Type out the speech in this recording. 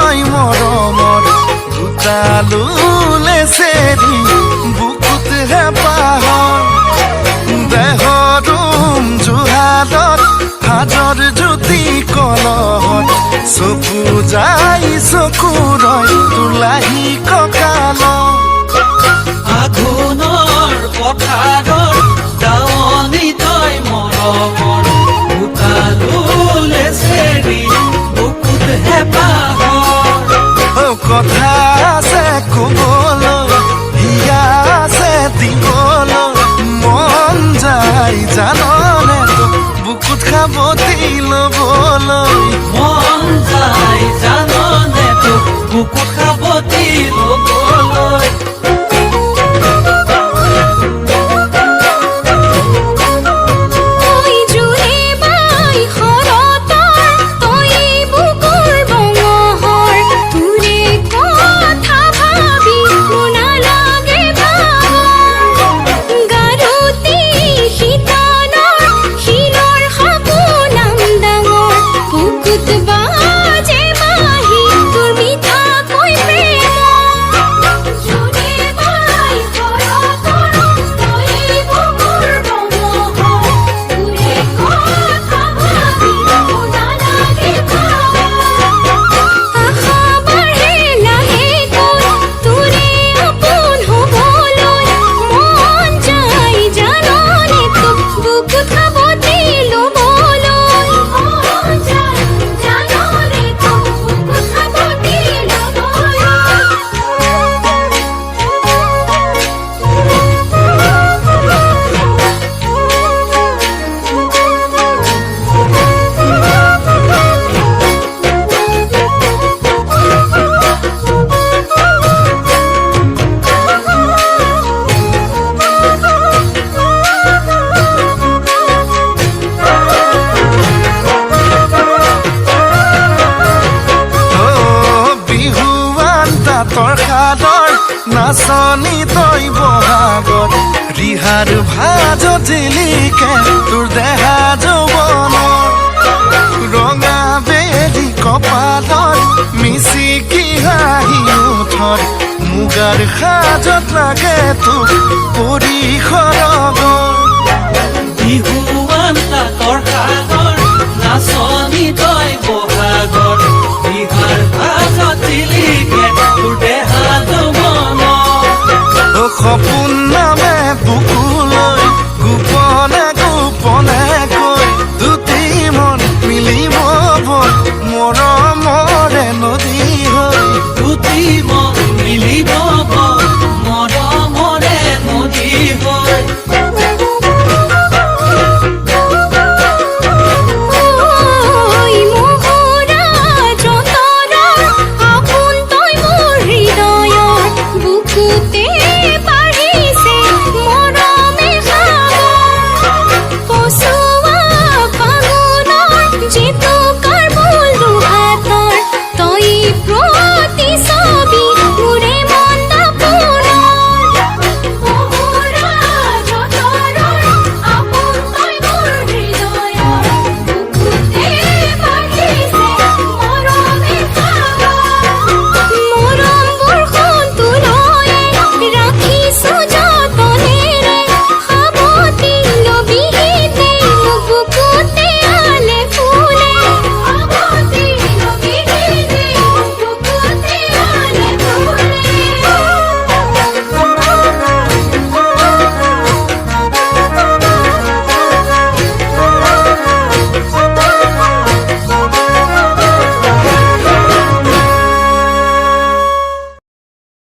তই মৰমৰ দুটালুলে চেৰি বুকুত হেঁপাহৰ দেহৰুম জোহালত হাজৰ জ্যোতি কলহত চকু যাই চকু ৰয় তোলাহি কঁকাল আঘোণৰ পথাৰৰ দাৱনী তই মৰমৰ দুটালুলে চেৰি বুকুত হেঁপাহৰ কথা আছে ক'বলৈ হিয়া আছে দিবলৈ মন যায় জাননে তোক বুকুত খাবতি ল'বলৈ মন যায় জাননে তোক বুকুত খাবতি ল'বলৈ নাচনি তই বহাগত ৰিহাৰ ভাজত জিলিকে তোৰ দেহা যৌৱনৰ ৰঙা বেলি কপালত মিচিকি হাঁহি উঠত মুগাৰ সাজত লাগে তোক পৰিসৰগত বিহুৱান তাকৰ সাগৰ নাচনি তই